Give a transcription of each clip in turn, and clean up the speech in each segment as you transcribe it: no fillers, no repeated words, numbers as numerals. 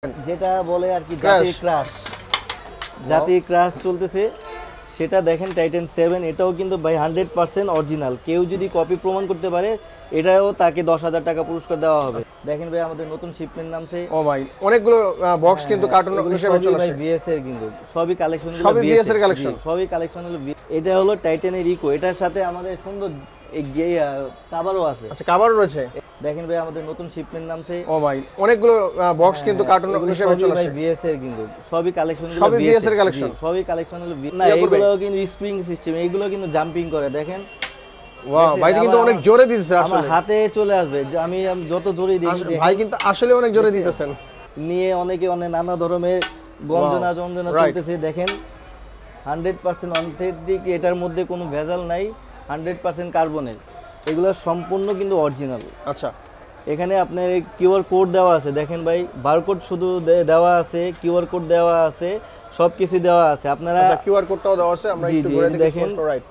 যেটা বলে আর কি জাতীয় ক্রাশ চলতেছে সেটা দেখেন টাইটান 7 এটাও কিন্তু ভাই 100% অরিজিনাল। কেউ যদি কপি প্রমাণ করতে পারে এটাও তাকে 10,000 টাকা পুরস্কার দেওয়া হবে। দেখেন ভাই আমাদের নতুন শিপমেন্ট নামছে। ও ভাই অনেকগুলো বক্স কিন্তু কার্টুন হিসেবে চলে আসছে। ভিএস এর কিন্তু সবই কালেকশন, সবই ভিএস এর কালেকশন, সবই কালেকশন হলো। এটা হলো টাইটানের ইকো, এটার সাথে আমাদের সুন্দর কাভারও আছে। আচ্ছা কাভারও রয়েছে। দেখেন ভাই আমাদের নতুন শিপমেন্ট নামছে। ও ভাই অনেকগুলো বক্স কিন্তু কার্টুন হিসেবে চলে আসছে। ভিএস এর কিন্তু সবই কালেকশন, সবই ভিএস এর কালেকশন, সবই কালেকশন হলো। না এগুলো কিন্তু স্প্রিং সিস্টেম, এগুলো কিন্তু জাম্পিং করে। দেখেন ওয়াও ভাই কিন্তু অনেক জোরে দিতেছে, আসলে আমার হাতে চলে আসবে। আমি যত জোরে দিই ভাই কিন্তু আসলে অনেক জোরে দিতেছেন। নিয়ে অনেকে অনেক নানা ধরনের গঞ্জনা চলতেছে। দেখেন 100% অথেন্টিক, এটার মধ্যে কোনো ভেজাল নাই, 100% কার্বনের। এগুলো সম্পূর্ণ কিন্তু অরিজিনাল। আচ্ছা এখানে আপনার কিউআর কোড দেওয়া আছে। দেখেন ভাই বারকোড শুধু দেওয়া আছে, কিউআর কোড দেওয়া আছে, সবকিছু দেওয়া আছে। আপনারা কিউআর কোডটাও দেওয়া আছে, আমরা একটু ঘুরে দেখেন। রাইট,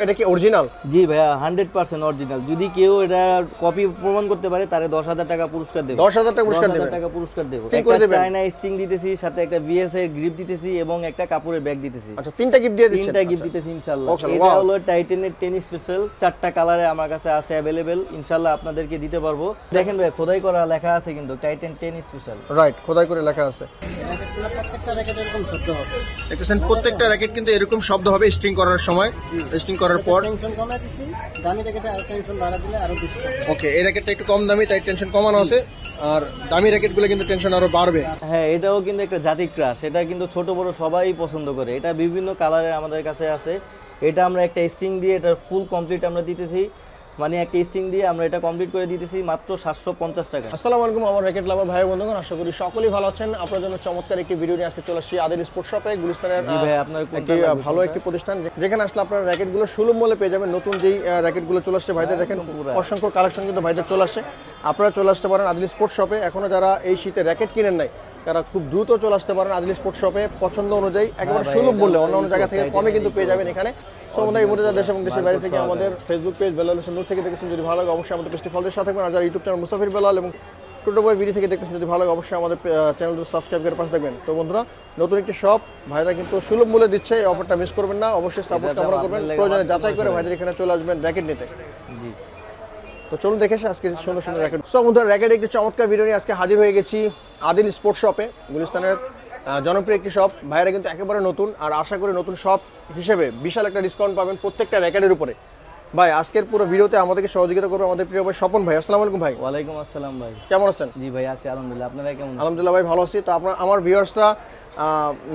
এটা কি অরিজিনাল? জি ভাইয়া 100% অরিজিনাল। যদি কেউ এটা কপি প্রমাণ করতে পারে তারে 10,000 টাকা পুরস্কার দেব। 10,000 টাকা পুরস্কার দেব। 10,000 টাকা পুরস্কার দেব। একটা চায়না স্ট্রিং দিতেছি, সাথে একটা ভিএস এর গ্রিপ দিতেছি এবং একটা কাপড়ের ব্যাগ দিতেছি। আচ্ছা তিনটা গিফট দিয়ে দিচ্ছেন? তিনটা গিফট দিতেছি ইনশাআল্লাহ। এটা হলো টাইটানের টেনিস স্পেশাল, 4টা কালারে আমার কাছে আছে अवेलेबल। ইনশাআল্লাহ আপনাদেরকে দিতে পারবো। দেখেন ভাই খোদাই করা লেখা আছে কিন্তু টাইটান টেনিস স্পেশাল। রাইট, খোদাই করে লেখা আছে। প্রত্যেকটা র্যাকেট এরকম শব্দ হবে। দেখেন প্রত্যেকটা র্যাকেট কিন্তু এরকম শব্দ হবে স্ট্রিং করার সময়। স্ট্রিং করার পর টেনশন কমাই দিছি, দামি র্যাকেটে আর টেনশন বাড়া দিলে আরো বেশি শব্দ। ওকে, এই র্যাকেটটা একটু কম দামি তাই টেনশন কমানো আছে, আর দামি র্যাকেটগুলো কিন্তু টেনশন আরো বাড়বে। হ্যাঁ এটাও কিন্তু একটা জাতীয় ক্রাশ, এটা কিন্তু ছোট বড় সবাই পছন্দ করে। এটা বিভিন্ন কালারের আমাদের কাছে আছে। এটা আমরা একটা স্ট্রিং দিয়ে এটা ফুল কমপ্লিট আমরা দিতেছি, মানে একটা স্ট্রিং দিয়ে আমরা এটা কমপ্লিট করে দিতেছি মাত্র 750 টাকা। আসসালামু আলাইকুম আমার র্যাকেট লাভার ভাই বন্ধুগণ, আশা করি সকলেই ভালো আছেন। আপনার জন্য চমৎকার একটি ভিডিও নিয়ে আজকে চলে আসছি আদিল স্পোর্টস শপে, গুলিস্তানের ভালো একটি প্রতিষ্ঠান, যেখানে আসলে আপনার র্যাকেটগুলো সুলভ মূল্যে পেয়ে যাবেন। নতুন যেই র্যাকেটগুলো চলে আসছে ভাইদের, দেখেন অসংখ্য কালেকশন কিন্তু ভাইদের চলে আসছে। আপনারা চলে আসতে পারেন আদিল স্পোর্টস শপে। এখনো যারা এই শীতে র্যাকেট কিনেন নাই তারা খুব দ্রুত চলে আসতে পারেন আদিল স্পোর্টস শপে। পছন্দ অনুযায়ী একেবারে সুলভ মূল্যে অন্য অন্য জায়গা থেকে কমে কিন্তু পেয়ে যাবেন এখানে। সো আমাদের এই মুহূর্তে দেশ এবং দেশের বাইরে থেকে আমাদের ফেসবুক পেজ বেলাল হোসেন নূর থেকে দেখেছেন, যদি ভালো লাগে অবশ্যই আমাদের পেজটি ফলোর সাথে থাকবেন। আর যারা ইউটিউব চ্যানেল মুসাফির বেলাল এবং টোটো বয় ভিডিও থেকে দেখতেছেন, যদি ভালো লাগে অবশ্যই আমাদের চ্যানেলটি সাবস্ক্রাইব করে পাশে থাকবেন। তো বন্ধুরা, নতুন একটি শপ, ভাইরা কিন্তু সুলভ মূল্যে দিচ্ছে, এই অফারটা মিস করবেন না। অবশ্যই সাপোর্ট কামনা করবেন, প্রয়োজনে যাচাই করে ভাইদের এখানে চলে আসবেন র্যাকেট নিতে। জি, তো চলুন দেখে আসি আজকে সুন্দর সুন্দর র্যাকেট। সো বন্ধুরা, র্যাকেট একটি চমৎকার ভিডিও নিয়ে আজকে হাজির হয়ে গেছি আদিল স্পোর্টস শপে, গুলিস্তানের জনপ্রিয় একটি শপ। ভাইরা কিন্তু একেবারে নতুন, আর আশা করি নতুন শপ হিসেবে বিশাল একটা ডিসকাউন্ট পাবেন প্রত্যেকটা র্যাকেটের উপরে। ভাই আজকের পুরো ভিডিওতে আমাদেরকে সহযোগিতা করবে আমাদের প্রিয় ভাই স্বপন ভাই। আসসালামু আলাইকুম ভাই। ওয়ালাইকুম আসসালাম ভাই, কেমন আছেন? জি ভাই আছি আলহামদুলিল্লাহ, আপনারা কেমন? আলহামদুলিল্লাহ ভাই ভালো আছি। তো আমার ভিউয়ার্সরা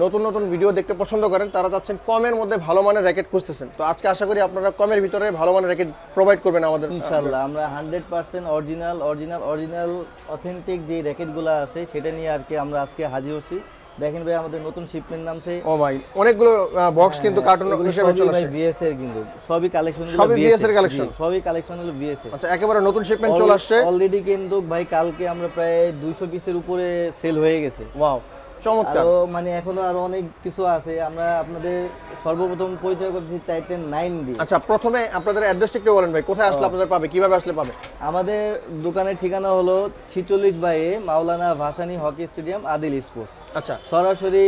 নতুন নতুন ভিডিও দেখতে পছন্দ করেন, তারা চাচ্ছেন কমের মধ্যে ভালো মানের র্যাকেট খুঁজতেছেন। তো আজকে আশা করি আপনারা কমের ভিতরে ভালো মানের র্যাকেট প্রোভাইড করবেন আমাদের ইনশাআল্লাহ। আমরা 100% অরিজিনাল অথেন্টিক যে র্যাকেটগুলো আছে সেটা নিয়ে আর কি আমরা আজকে হাজির হচ্ছি। দেখেন ভাই আমাদের নতুন শিপমেন্ট নামছে। ও ভাই অনেকগুলো বক্স কিন্তু কার্টুন হিসেবে চলে আসছে। ভিএস এর কিন্তু সবই কালেকশন, সবই ভিএস এর কালেকশন, সবই কালেকশন হলো ভিএস এর। আচ্ছা একেবারে নতুন শিপমেন্ট চলে আসছে অলরেডি কিন্তু ভাই কালকে আমরা প্রায় 200 পিসের উপরে সেল হয়ে গেছে। ওয়াও চমৎকার। মানে এখনো আরো অনেক কিছু আছে। আমরা আপনাদের সর্বপ্রথম পরিচয় করছি টাইটান 9 দিয়ে। আচ্ছা প্রথমে আপনাদের অ্যাড্রেসটা একটু বলেন ভাই, কোথায় আসলে আপনাদের পাবে, কিভাবে আসলে পাবে? আমাদের দোকানের ঠিকানা হলো 46/A Maulana Bhasani hockey stadium, Adil sports. আচ্ছা সরাসরি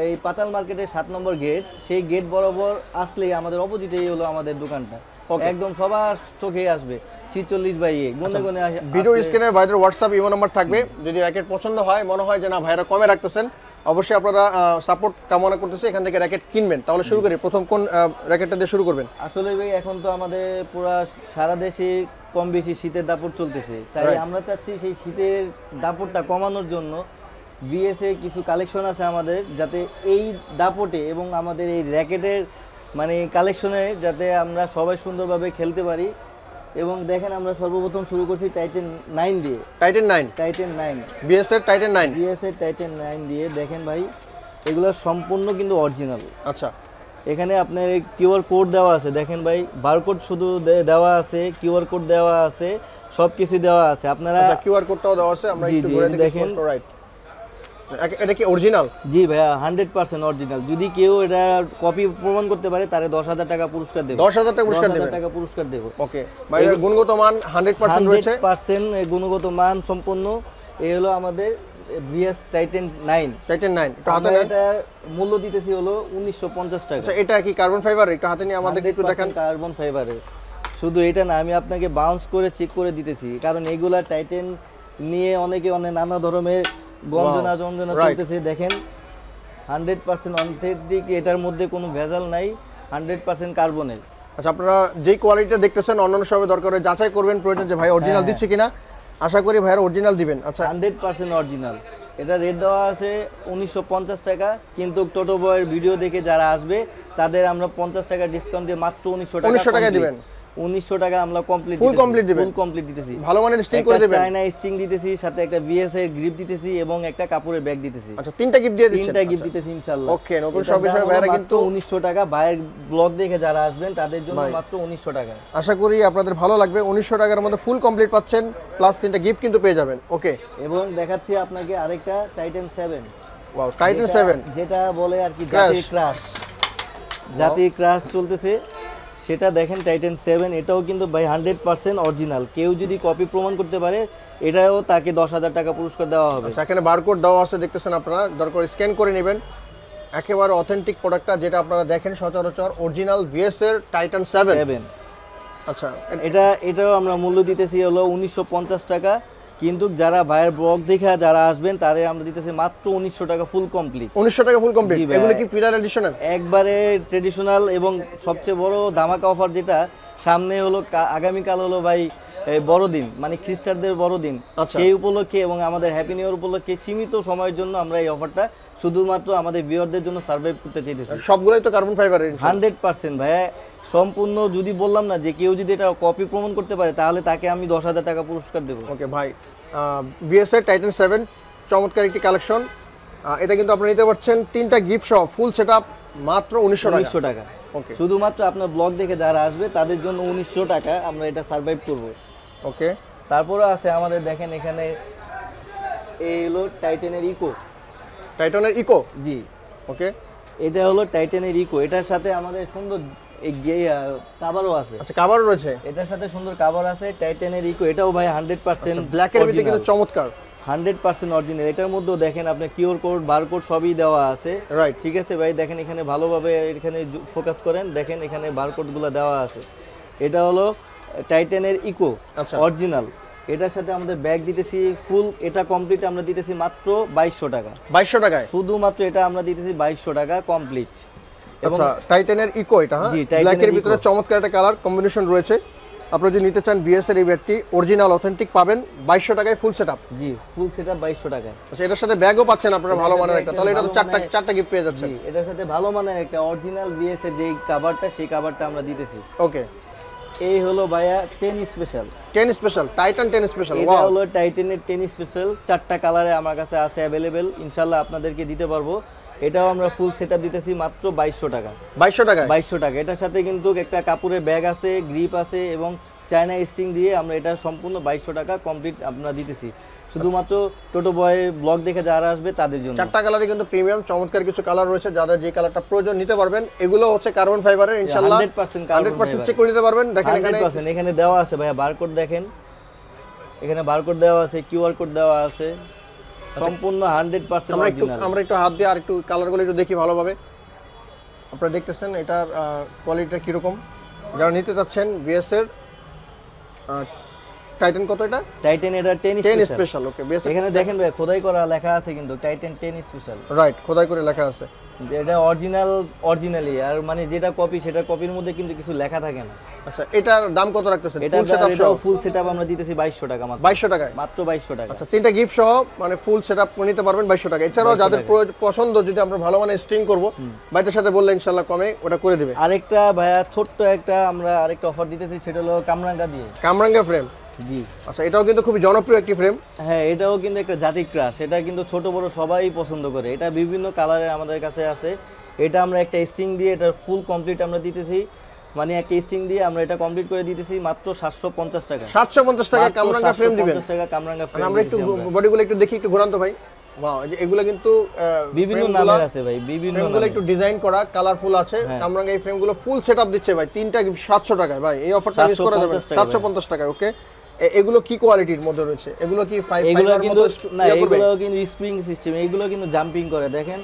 এই পাতাল মার্কেটের 7 নম্বর গেট, সেই গেট বরাবর আসলেই আমাদের অপোজিটেই হলো আমাদের দোকানটা, একদম সবার চোখে আসবে 46/A। গুনে গুনে ভিডিও স্ক্রিনে ভাইদের হোয়াটসঅ্যাপ ইমো নাম্বার থাকবে। যদি র্যাকেট পছন্দ হয়, মনে হয় যে না ভাইরা কমে রাখতেছেন, অবশ্যই আপনারা সাপোর্ট কামনা করতেছে, এখান থেকে র্যাকেট কিনবেন। তাহলে শুরু করি, প্রথম কোন র্যাকেটটা দিয়ে শুরু করবেন? আসলে ভাই এখন তো আমাদের পুরা সারা দেশে কম বেশি শীতের দাপট চলতেছে, তাই আমরা চাচ্ছি সেই শীতের দাপটটা কমানোর জন্য ভিএস এ কিছু কালেকশন আছে আমাদের, যাতে এই দাপটে এবং আমাদের এই র্যাকেটের মানে কালেকশনে যাতে আমরা সবাই সুন্দরভাবে খেলতে পারি। এবং দেখেন আমরা সর্বপ্রথম শুরু করছি টাইটান 9 দিয়ে। টাইটান 9 বিএস এর টাইটান 9 দিয়ে। দেখেন ভাই এগুলো সম্পূর্ণ কিন্তু অরিজিনাল। আচ্ছা এখানে আপনার কিউআর কোড দেওয়া আছে। দেখেন ভাই বারকোড শুধু দেওয়া আছে, কিউআর কোড দেওয়া আছে, সবকিছু দেওয়া আছে। আপনারা কিউআর কোডটাও দেওয়া আছে, আমরা একটু ঘুরে দেখেন। রাইট, এটা কি অরিজিনাল? জি ভাইয়া 100% অরিজিনাল। যদি কেউ এটা কপি প্রমাণ করতে পারে তারে 10,000 টাকা পুরস্কার দেব। 10,000 টাকা পুরস্কার দেব। ওকে ভাই, গুণগত মান 100% রয়েছে। 100% গুণগত মান সম্পন্ন। এই হলো আমাদের ভিএস টাইটান 9 টাইটান 9 এটা হাতে আমরা এটা মূল্য দিতেছি হলো 1950 টাকা। আচ্ছা এটা কি কার্বন ফাইবার? এটা হাতে নিয়ে আমাদের একটু দেখান। কার্বন ফাইবারের। শুধু এটা না, আমি আপনাকে বাউন্স করে চেক করে দিতেছি, কারণ এগুলা টাইটান নিয়ে অনেকে নানা ধরনের গঞ্জনা চলতেছে। দেখেন 100% অথেন্টিক, এটার মধ্যে কোনো ভেজাল নাই, 100% কার্বনের। আচ্ছা আপনারা যেই কোয়ালিটিটা দেখতেছেন অন্যান্য সবে দরকার হয় যাচাই করবেন প্রয়োজন যে ভাই অরিজিনাল দিচ্ছে কিনা। আশা করি ভাইয়ের অরিজিনাল দিবেন। আচ্ছা 100% অরিজিনাল। এটা রেট দেওয়া আছে 1950 টাকা, কিন্তু টোটো বয়ের ভিডিও দেখে যারা আসবে তাদের আমরা 50 টাকা ডিসকাউন্ট দিয়ে মাত্র 1900 টাকা দিবেন। 1900 টাকা আমরা কমপ্লিট ফুল কমপ্লিট দিবেন। ফুল কমপ্লিট দিতেছি, ভালো মানের স্টিং করে দিবেন। চায়না স্টিং দিতেছি, সাথে একটা ভিএস এর গ্রিপ দিতেছি এবং একটা কাপড়ের ব্যাগ দিতেছি। আচ্ছা তিনটা গিফট দিয়ে দিচ্ছেন? তিনটা গিফট দিতেছি ইনশাআল্লাহ। ওকে, নতুন সব বিষয় ভাইরা কিন্তু 1900 টাকা। ভাইয়ের ব্লগ দেখে যারা আসবেন তাদের জন্য মাত্র 1900 টাকা। আশা করি আপনাদের ভালো লাগবে। 1900 টাকার মধ্যে ফুল কমপ্লিট পাচ্ছেন, প্লাস তিনটা গিফট কিন্তু পেয়ে যাবেন। ওকে, এবং দেখাচ্ছি আপনাকে আরেকটা টাইটান 7। ওয়াও, টাইটান 7 যেটা বলে আর কি জাতির ক্রাশ, জাতির ক্রাশ চলতেছে, সেটা দেখেন টাইটান 7। এটাও কিন্তু ভাই 100% অরিজিনাল। কেউ যদি কপি প্রমাণ করতে পারে এটাও তাকে 10,000 টাকা পুরস্কার দেওয়া হবে। আচ্ছা এখানে বারকোড দেওয়া আছে, দেখতেছেন আপনারা, দরকার স্ক্যান করে নেবেন। একেবারে অথেন্টিক প্রোডাক্টটা যেটা আপনারা দেখেন সচরাচর অরিজিনাল ভিএস এর টাইটান 7। আচ্ছা এটাও আমরা মূল্য দিতেছি হলো 1950 টাকা, কিন্তু যারা ভাইয়ের ব্লগ দেখে যারা আসবেন তারে আমরা দিতেছি মাত্র 1900 টাকা ফুল কমপ্লিট। 1900 টাকা ফুল কমপ্লিট। এগুলো কি পিলার এডিশনাল? একবারে ট্রেডিশনাল, এবং সবচেয়ে বড় ধামাকা অফার যেটা সামনে হলো, আগামীকাল হলো ভাই বড়দিন, মানে খ্রিস্টানদের বড়দিন, সেই উপলক্ষে এবং আমাদের হ্যাপি নিউ ইয়ার উপলক্ষে সীমিত সময়ের জন্য আমরা এই অফারটা শুধুমাত্র আমাদের ভিউয়ারদের জন্য সার্ভাইভ করতে চাইতেছি। সবগুলোই তো কার্বন ফাইবারের 100% ভাইয়া সম্পূর্ণ। যদি বললাম না যে কেউ যদি এটা কপি প্রমাণ করতে পারে তাহলে তাকে আমি 10,000 টাকা পুরস্কার দেবো। ওকে ভাই, ভিএস এর টাইটান 7 চমৎকার একটি কালেকশন। এটা কিন্তু আপনারা নিতে পারছেন তিনটা গিফট সহ ফুল সেটআপ মাত্র 1900 টাকা। ওকে, শুধুমাত্র আপনার ব্লগ দেখে যারা আসবে তাদের জন্য 1900 টাকা আমরা এটা সার্ভাইভ করব। ওকে, তারপরে আছে আমাদের, দেখেন এখানে এই হলো টাইটানের ইকো। টাইটানের ইকো? জি। ওকে, এটা হলো টাইটানের ইকো। এটার সাথে আমাদের সুন্দর কাভারও আছে। আচ্ছা কাভারও রয়েছে, এটার সাথে সুন্দর কাভার আছে টাইটানের ইকো। এটাও ভাই 100% ব্ল্যাকের ভিতরে কিন্তু চমৎকার, 100% অরিজিনাল। এটার মধ্যেও দেখেন আপনার কিউআর কোড, বারকোড সবই দেওয়া আছে। রাইট, ঠিক আছে ভাই, দেখেন এখানে ভালোভাবে এখানে ফোকাস করেন, দেখেন এখানে বারকোডগুলো দেওয়া আছে। এটা হলো টাইটানের ইকো অরিজিনাল। এটার সাথে আমাদের ব্যাগ দিতেছি ফুল, এটা কমপ্লিট আমরা দিতেছি মাত্র 2200 টাকা। 2200 টাকায় শুধুমাত্র এটা আমরা দিতেছি 2200 টাকা কমপ্লিট। আচ্ছা টাইটানের ইকো, এটা হ্যাঁ ব্ল্যাকের ভিতরে চমৎকার একটা কালার কম্বিনেশন রয়েছে। আপনারা যদি নিতে চান বিএস এর এই ব্যাগটি অরিজিনাল অথেন্টিক পাবেন 2200 টাকায় ফুল সেটআপ। জি, ফুল সেটআপ 2200 টাকায়। আচ্ছা এটার সাথে ব্যাগও পাচ্ছেন আপনারা ভালো মানের একটা, তাহলে এটা তো চারটা গিফট পেয়ে যাচ্ছেন। জি, এটার সাথে ভালো মানের একটা অরিজিনাল বিএস এর যেই কভারটা, সেই কভারটা আমরা দিতেছি। ওকে, এই হলো ভাইয়া 10 স্পেশাল। 10 special, Titan 10 special. এটা হলো টাইটানের 10 স্পেশাল, চারটা কালারে আমার কাছে আছে अवेलेबल, ইনশাআল্লাহ আপনাদেরকে দিতে পারবো। এটাও আমরা ফুল সেটআপ দিতেছি মাত্র 2200 টাকা। 2200 টাকা? 2200 টাকা। এটার সাথে কিন্তু একটা কাপড়ের ব্যাগ আছে, গ্রিপ আছে এবং চায়না স্ট্রিং দিয়ে আমরা এটা সম্পূর্ণ 2200 টাকা কমপ্লিট আমরা দিতেছি, শুধুমাত্র টোটো বয় ব্লগ দেখে যারা আসবে তাদের জন্য। চারটা কালারই কিন্তু প্রিমিয়াম চমৎকার কিছু কালার রয়েছে, যাদের যে কালারটা প্রয়োজন নিতে পারবেন। এগুলো হচ্ছে কার্বন ফাইবারের, ইনশাআল্লাহ 100% চেক করে নিতে পারবেন। দেখেন এখানে দেওয়া আছে ভাইয়া বারকোড, দেখেন এখানে বারকোড দেওয়া আছে, কিউআর কোড দেওয়া আছে, সম্পূর্ণ 100% অরিজিনাল। আমরা একটু হাত দিয়ে আর একটু কালারগুলো একটু দেখি ভালোভাবে। আপনারা দেখতেছেন এটার কোয়ালিটিটা কিরকম। যারা নিতে চাচ্ছেন বিএস এর টাইটান, কত এটা? টাইটান এটা 10 স্পেশাল। ওকে, এখানে দেখেন ভাই খোদাই করা লেখা আছে কিন্তু টাইটান 10 স্পেশাল। রাইট, খোদাই করে লেখা আছে। এটা অরিজিনালি, আর মানে যেটা কপি সেটা কপির মধ্যে কিন্তু কিছু লেখা থাকে না। আচ্ছা এটার দাম কত রাখতেছেন? এটাও ফুল সেটআপ আমরা দিতেছি 2200 টাকা মাত্র। 2200 টাকায়? মাত্র 2200 টাকা। আচ্ছা তিনটা গিফট সহ মানে ফুল সেটআপ করে নিতে পারবেন 2200 টাকা। এছাড়াও যাদের পছন্দ, যদি আমরা ভালো মানে স্ট্রিং করব, ভাইদের সাথে বললে ইনশাআল্লাহ কমে ওটা করে দিবে। আরেকটা ভাইয়া ছোট্ট একটা আমরা আরেকটা অফার দিতেছি, সেটা হলো কামরাঙ্গা দিয়ে। কামরাঙ্গা ফ্রেম? জি। আচ্ছা এটাও কিন্তু খুবই জনপ্রিয় একটি ফ্রেম। হ্যাঁ, এটাও কিন্তু একটা জাতির ক্রাশ। এটা কিন্তু ছোট বড় সবাই পছন্দ করে। এটা বিভিন্ন কালারের আমাদের কাছে আছে। এটা আমরা একটা স্ট্রিং দিয়ে এটা ফুল কমপ্লিট আমরা দিতেছি, মানে একটা স্ট্রিং দিয়ে আমরা এটা কমপ্লিট করে দিতেছি মাত্র 750 টাকা। 750 টাকা কামরাঙ্গা ফ্রেম দিবেন? 750 টাকা কামরাঙ্গা ফ্রেম। আমরা একটু বডিগুলো একটু দেখি, একটু ঘোরান তো ভাই। ওয়াও, এগুলো কিন্তু বিভিন্ন নামের আছে ভাই, বিভিন্ন ফ্রেমগুলো একটু ডিজাইন করা, কালারফুল আছে। কামরাঙ্গা এই ফ্রেমগুলো ফুল সেটআপ দিচ্ছে ভাই তিনটা 700 টাকায়। ভাই এই অফারটা মিস করা যাবে না। 750 টাকায়। ওকে, এগুলো কি কোয়ালিটির মধ্যে রয়েছে? এগুলো কি এগুলো কিন্তু না, এগুলো কিন্তু স্প্রিং সিস্টেম, এগুলো কিন্তু জাম্পিং করে দেখেন।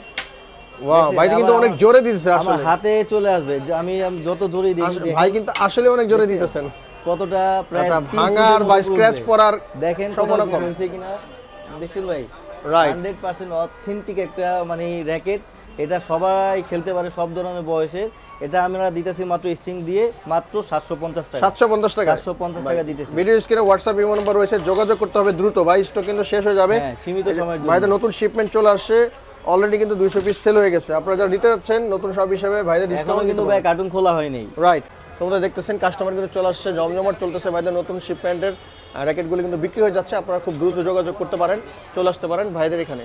ওয়াও, ভাই কিন্তু অনেক জোরে দিতেছে আসলে, আমার হাতে চলে আসবে যে আমি যত জোরে দিই। ভাই কিন্তু আসলে অনেক জোরে দিতেছেন। কতটা প্রায় ভাঙার বা স্ক্র্যাচ পড়ার দেখেন সম্ভাবনা কম হয়েছে কিনা দেখছেন ভাই। রাইট, 100% অথেন্টিক একটা মানে র্যাকেট। এটা সবাই খেলতে পারে, সব ধরনের বয়সে। এটা আমরা দিতেছি মাত্র স্ট্রিং দিয়ে মাত্র 750 টাকা। 750 টাকা, 750 টাকা দিতেছি। ভিডিও স্ক্রিনে হোয়াটসঅ্যাপ ইমো নাম্বার রয়েছে, যোগাযোগ করতে হবে দ্রুত ভাই, স্টক কিন্তু শেষ হয়ে যাবে। হ্যাঁ, সীমিত সময়ের জন্য। ভাইদের নতুন শিপমেন্ট চলে আসছে, অলরেডি কিন্তু 200 পিস সেল হয়ে গেছে। আপনারা যারা নিতে যাচ্ছেন নতুন সব হিসেবে ভাইদের ডিসকাউন্ট কিন্তু ভাই কার্টুন খোলা হয়নি। রাইট, তোমরা দেখতেছেন কাস্টমার কিন্তু চলে আসছে, জমজমাট চলতেছে। ভাইদের নতুন শিপমেন্টের র্যাকেটগুলো কিন্তু বিক্রি হয়ে যাচ্ছে। আপনারা খুব দ্রুত যোগাযোগ করতে পারেন, চলে আসতে পারেন ভাইদের এখানে।